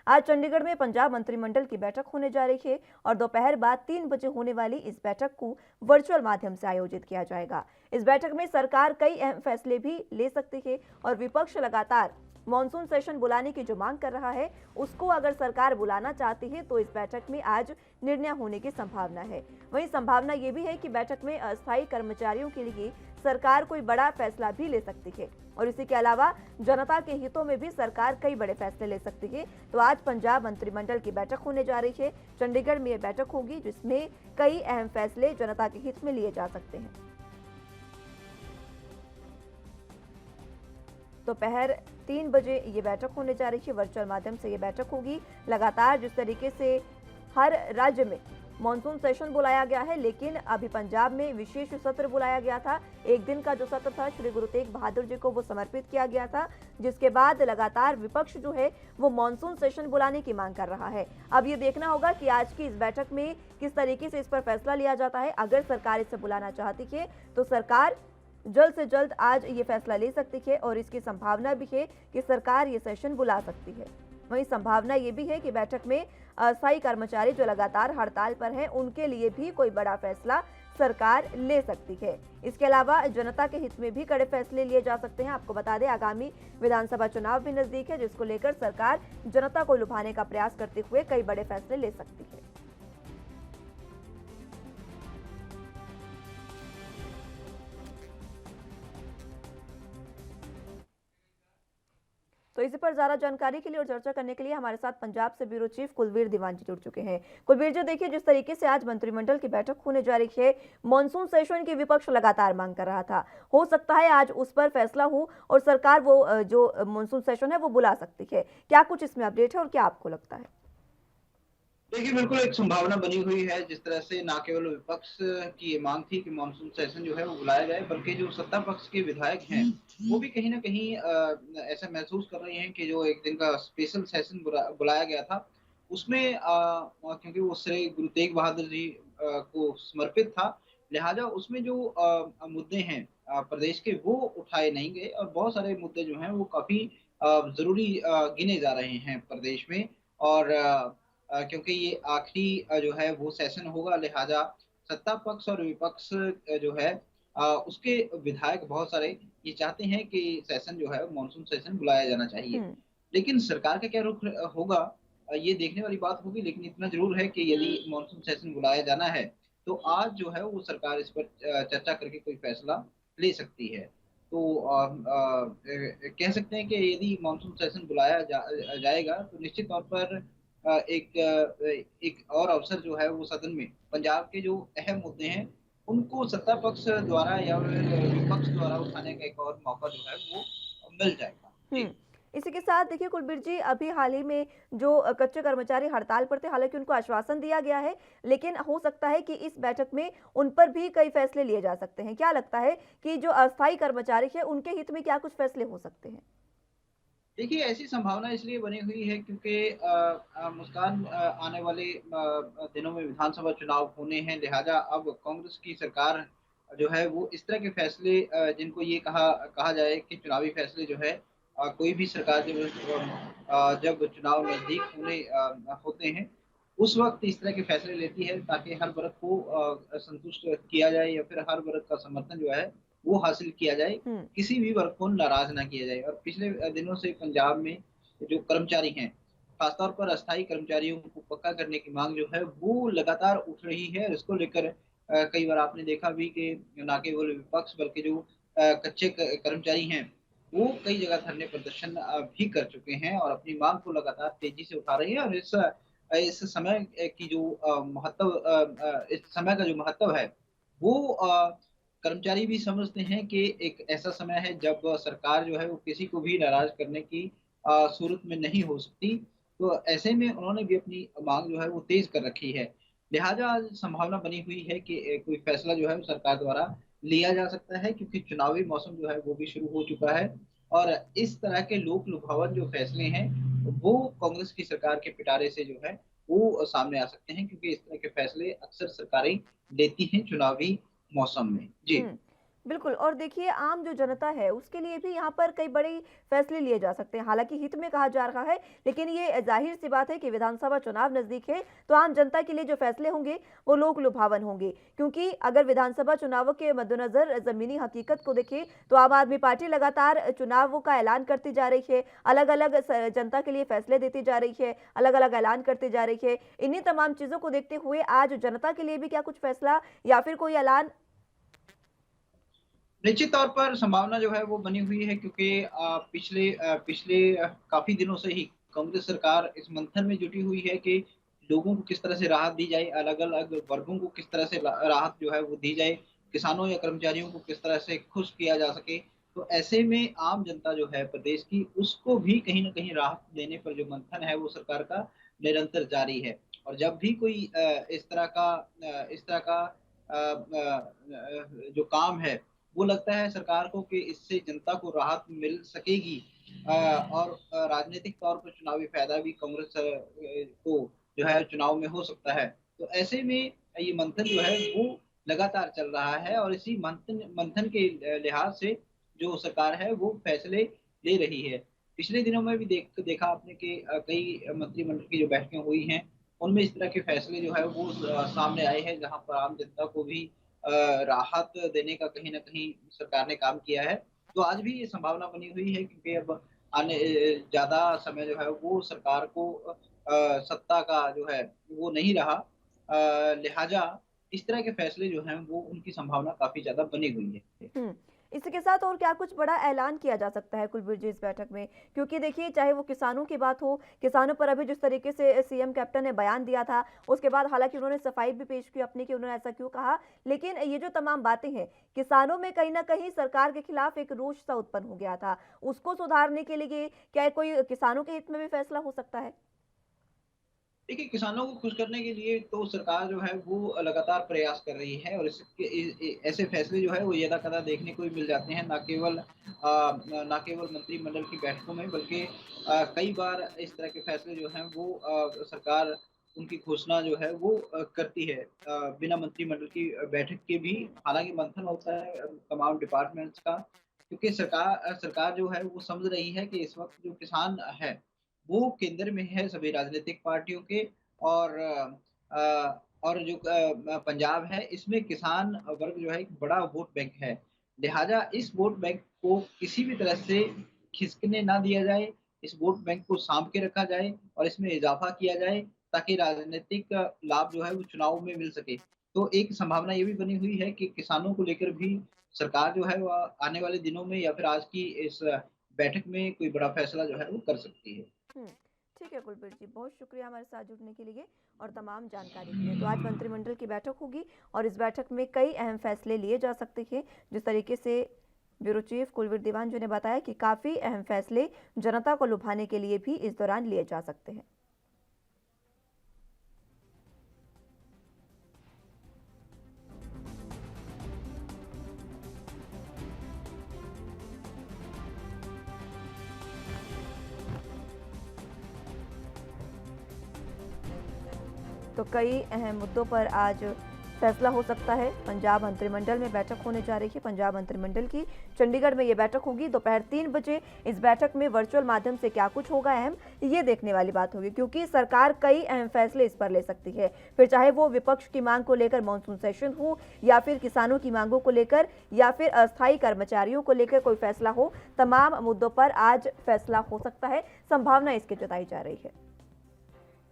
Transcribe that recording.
आज चंडीगढ़ में पंजाब मंत्रिमंडल की बैठक होने जा रही है और दोपहर बाद 3 बजे होने वाली इस बैठक को वर्चुअल माध्यम से आयोजित किया जाएगा। इस बैठक में सरकार कई अहम फैसले भी ले सकती है और विपक्ष लगातार मॉनसून सेशन बुलाने की जो मांग कर रहा है, उसको अगर सरकार बुलाना चाहती है तो इस बैठक में आज निर्णय होने की संभावना है। वहीं संभावना ये भी है कि बैठक में अस्थायी कर्मचारियों के लिए सरकार कोई बड़ा फैसला भी ले सकती है और इसी के अलावा जनता के हितों में भी सरकार कई बड़े फैसले ले सकती है। तो आज पंजाब मंत्रिमंडल की बैठक होने जा रही है। चंडीगढ़ में यह बैठक होगी जिसमें कई अहम फैसले जनता के हित में लिए जा सकते हैं। दोपहर 3 बजे ये बैठक होने जा रही है। वर्चुअल माध्यम से ये बैठक होगी। लगातार जिस तरीके से हर राज्य में मॉनसून सेशन बुलाया गया है, लेकिन अभी पंजाब में विशेष सत्र बुलाया गया था। एक दिन का जो सत्र था श्री गुरु तेग बहादुर जी को वो समर्पित किया गया था, जिसके बाद लगातार विपक्ष जो है वो मॉनसून सेशन बुलाने की मांग कर रहा है। अब ये देखना होगा कि आज की इस बैठक में किस तरीके से इस पर फैसला लिया जाता है। अगर सरकार इसे बुलाना चाहती है तो सरकार जल्द से जल्द आज ये फैसला ले सकती है और इसकी संभावना भी है कि सरकार ये सेशन बुला सकती है। वहीं संभावना ये भी है कि बैठक में अस्थायी कर्मचारी जो लगातार हड़ताल पर हैं, उनके लिए भी कोई बड़ा फैसला सरकार ले सकती है। इसके अलावा जनता के हित में भी कड़े फैसले लिए जा सकते हैं। आपको बता दें, आगामी विधानसभा चुनाव भी नजदीक है, जिसको लेकर सरकार जनता को लुभाने का प्रयास करते हुए कई बड़े फैसले ले सकती है। तो इसी पर ज्यादा जानकारी के लिए और चर्चा करने के लिए हमारे साथ पंजाब से ब्यूरो चीफ कुलवीर दीवान जी जुड़ चुके हैं। कुलवीर जी, देखिए, जिस तरीके से आज मंत्रिमंडल की बैठक होने जा रही है, मॉनसून सेशन की विपक्ष लगातार मांग कर रहा था। हो सकता है आज उस पर फैसला हो और सरकार वो जो मॉनसून सेशन है वो बुला सकती है। क्या कुछ इसमें अपडेट है और क्या आपको लगता है? देखिए, बिल्कुल एक संभावना बनी हुई है। जिस तरह से ना केवल विपक्ष की ये मांग थी कि मानसून सेशन जो है वो बुलाया जाए, बल्कि जो सत्ता पक्ष के विधायक हैं, वो भी कहीं न कहीं ऐसा महसूस कर रहे हैं कि जो एक दिन का स्पेशल सेशन बुलाया गया था, उसमें क्योंकि वो श्री गुरु तेग बहादुर जी को समर्पित था, लिहाजा उसमें जो मुद्दे हैं प्रदेश के, वो उठाए नहीं गए और बहुत सारे मुद्दे जो हैं वो काफ़ी ज़रूरी गिने जा रहे हैं प्रदेश में। और क्योंकि ये आखिरी जो है वो सेशन होगा, लिहाजा सत्ता पक्ष और विपक्ष जो है उसके विधायक बहुत सारे ये चाहते हैं कि सेशन जो है मानसून सेशन बुलाया जाना चाहिए। हम्म। लेकिन सरकार का क्या रुख होगा, ये देखने वाली बात होगी। लेकिन इतना ज़रूर है कि यदि मानसून सेशन बुलाया जाना है, तो आज जो है वो सरकार इस पर चर्चा करके कोई फैसला ले सकती है। तो कह सकते हैं कि यदि मानसून सेशन बुलाया जाएगा, तो निश्चित तौर पर एक और अवसर जो है वो सदन में पंजाब के जो अहम मुद्दे हैं, उनको सत्ता पक्ष द्वारा या फिर विपक्ष द्वारा उठाने का एक और मौका जो है वो मिल जाएगा। जी। हम्म। इसी के साथ देखिए कुलबीर जी, अभी हाल ही में जो कच्चे कर्मचारी हड़ताल पर थे, हालांकि उनको आश्वासन दिया गया है, लेकिन हो सकता है कि इस बैठक में उन पर भी कई फैसले लिए जा सकते हैं। क्या लगता है कि जो अस्थायी कर्मचारी है उनके हित में क्या कुछ फैसले हो सकते हैं? देखिए, ऐसी संभावना इसलिए बनी हुई है क्योंकि मुस्कान आने वाले दिनों में विधानसभा चुनाव होने हैं, लिहाजा अब कांग्रेस की सरकार जो है वो इस तरह के फैसले जिनको ये कहा कहा जाए कि चुनावी फैसले जो है कोई भी सरकार जब चुनाव नज़दीक होते हैं, उस वक़्त इस तरह के फैसले लेती है ताकि हर वर्ग को संतुष्ट किया जाए या फिर हर वर्ग का समर्थन जो है वो हासिल किया जाए। हम्म। किसी भी वर्ग को नाराज़ ना किया जाए। और पिछले दिनों से पंजाब में जो कर्मचारी हैं, खासतौर पर अस्थायी कर्मचारियों को पक्का करने की माँग जो है, वो लगातार उठ रही है। इसको लेकर कई बार आपने देखा भी कि ना केवल विपक्ष बल्कि जो कच्चे क कर्मचारी हैं, वो कई जगह धरने प्रदर्शन भी कर चुके हैं और अपनी माँग को लगातार तेज़ी से उठा रहे हैं। और इस समय की जो इस समय का जो महत्व है, वो कर्मचारी भी समझते हैं कि एक ऐसा समय है जब सरकार जो है वो किसी को भी नाराज़ करने की सूरत में नहीं हो सकती। तो ऐसे में उन्होंने भी अपनी माँग जो है वो तेज़ कर रखी है। लिहाजा आज संभावना बनी हुई है कि कोई फैसला जो है वो सरकार द्वारा लिया जा सकता है, क्योंकि चुनावी मौसम जो है वो भी शुरू हो चुका है। और इस तरह के लोक लुभावन जो फैसले हैं, वो कांग्रेस की सरकार के पिटारे से जो है वो सामने आ सकते हैं, क्योंकि इस तरह के फैसले अक्सर सरकारें लेती हैं चुनावी मौसम में। जी। हम्म। बिल्कुल। और देखिए, आम जो जनता है उसके लिए भी यहाँ पर कई बड़े फैसले लिए जा सकते हैं। हालांकि हित में कहा जा रहा है, लेकिन ये जाहिर सी बात है कि विधानसभा चुनाव नजदीक है, तो आम जनता के लिए जो फैसले होंगे वो लोक लुभावन होंगे। क्योंकि अगर विधानसभा चुनावों के मद्देनजर जमीनी हकीकत को देखें, तो आम आदमी पार्टी लगातार चुनावों का ऐलान करती जा रही है, अलग अलग जनता के लिए फैसले देती जा रही है, अलग अलग ऐलान करती जा रही है। इन्हीं तमाम चीजों को देखते हुए आज जनता के लिए भी क्या कुछ फैसला या फिर कोई ऐलान? निश्चित तौर पर संभावना जो है वो बनी हुई है, क्योंकि पिछले काफ़ी दिनों से ही कांग्रेस सरकार इस मंथन में जुटी हुई है कि लोगों को किस तरह से राहत दी जाए, अलग-अलग वर्गों को किस तरह से राहत जो है वो दी जाए, किसानों या कर्मचारियों को किस तरह से खुश किया जा सके। तो ऐसे में आम जनता जो है प्रदेश की, उसको भी कहीं न कहीं राहत देने पर जो मंथन है वो सरकार का निरंतर जारी है। और जब भी कोई इस तरह का जो काम है, वो लगता है सरकार को कि इससे जनता को राहत मिल सकेगी, और राजनीतिक तौर पर चुनावी फ़ायदा भी कांग्रेस को जो है चुनाव में हो सकता है। तो ऐसे में ये मंथन जो है वो लगातार चल रहा है, और इसी मंथन मंथन के लिहाज से जो सरकार है वो फैसले ले रही है। पिछले दिनों में भी देखा आपने कि कई मंत्रिमंडल की जो बैठकें हुई हैं, उनमें इस तरह के फैसले जो है वो सामने आए हैं, जहाँ पर आम जनता को भी राहत देने का कहीं न कहीं सरकार ने काम किया है। तो आज भी ये संभावना बनी हुई है, क्योंकि अब ज़्यादा समय जो है वो सरकार को सत्ता का जो है वो नहीं रहा। लिहाजा इस तरह के फैसले जो हैं वो उनकी संभावना काफ़ी ज़्यादा बनी हुई है। हुँ। इसी के साथ और क्या कुछ बड़ा ऐलान किया जा सकता है कुलबीर जी इस बैठक में? क्योंकि देखिए, चाहे वो किसानों की बात हो, किसानों पर अभी जिस तरीके से सीएम कैप्टन ने बयान दिया था, उसके बाद हालाँकि उन्होंने सफाई भी पेश की अपनी कि उन्होंने ऐसा क्यों कहा। लेकिन ये जो तमाम बातें हैं, किसानों में कहीं न कहीं सरकार के खिलाफ एक रोष सा उत्पन्न हो गया था। उसको सुधारने के लिए क्या कोई किसानों के हित में भी फैसला हो सकता है? देखिए, किसानों को खुश करने के लिए तो सरकार जो है वो लगातार प्रयास कर रही है, और इसके ऐसे फैसले जो है वो यदाकदा देखने को भी मिल जाते हैं, ना केवल मंत्रिमंडल की बैठकों में, बल्कि कई बार इस तरह के फैसले जो हैं वो सरकार उनकी घोषणा जो है वो करती है, बिना मंत्रिमंडल की बैठक के भी। हालाँकि मंथन होता है तमाम डिपार्टमेंट्स का, क्योंकि सरकार जो है वो समझ रही है कि इस वक़्त जो किसान है वो केंद्र में है सभी राजनीतिक पार्टियों के, और और जो पंजाब है, इसमें किसान वर्ग जो है एक बड़ा वोट बैंक है। लिहाजा इस वोट बैंक को किसी भी तरह से खिसकने ना दिया जाए, इस वोट बैंक को साँभ के रखा जाए और इसमें इज़ाफ़ा किया जाए, ताकि राजनीतिक लाभ जो है वो चुनाव में मिल सके। तो एक संभावना ये भी बनी हुई है कि किसानों को लेकर भी सरकार जो है वो आने वाले दिनों में या फिर आज की इस बैठक में कोई बड़ा फैसला जो है वो कर सकती है। हुँ। ठीक है कुलबीर जी, बहुत शुक्रिया हमारे साथ जुड़ने के लिए और तमाम जानकारी के लिए। तो आज मंत्रिमंडल की बैठक होगी और इस बैठक में कई अहम फैसले लिए जा सकते हैं। जिस तरीके से ब्यूरो चीफ कुलवीर दीवान जी ने बताया कि काफ़ी अहम फैसले जनता को लुभाने के लिए भी इस दौरान लिए जा सकते हैं। तो कई अहम मुद्दों पर आज फैसला हो सकता है। पंजाब मंत्रिमंडल में बैठक होने जा रही है। पंजाब मंत्रिमंडल की चंडीगढ़ में ये बैठक होगी दोपहर 3 बजे। इस बैठक में वर्चुअल माध्यम से क्या कुछ होगा अहम, ये देखने वाली बात होगी, क्योंकि सरकार कई अहम फैसले इस पर ले सकती है। फिर चाहे वो विपक्ष की मांग को लेकर मानसून सेशन हो, या फिर किसानों की मांगों को लेकर, या फिर अस्थायी कर्मचारियों को लेकर कोई फैसला हो, तमाम मुद्दों पर आज फैसला हो सकता है। संभावना इसकी जताई जा रही है।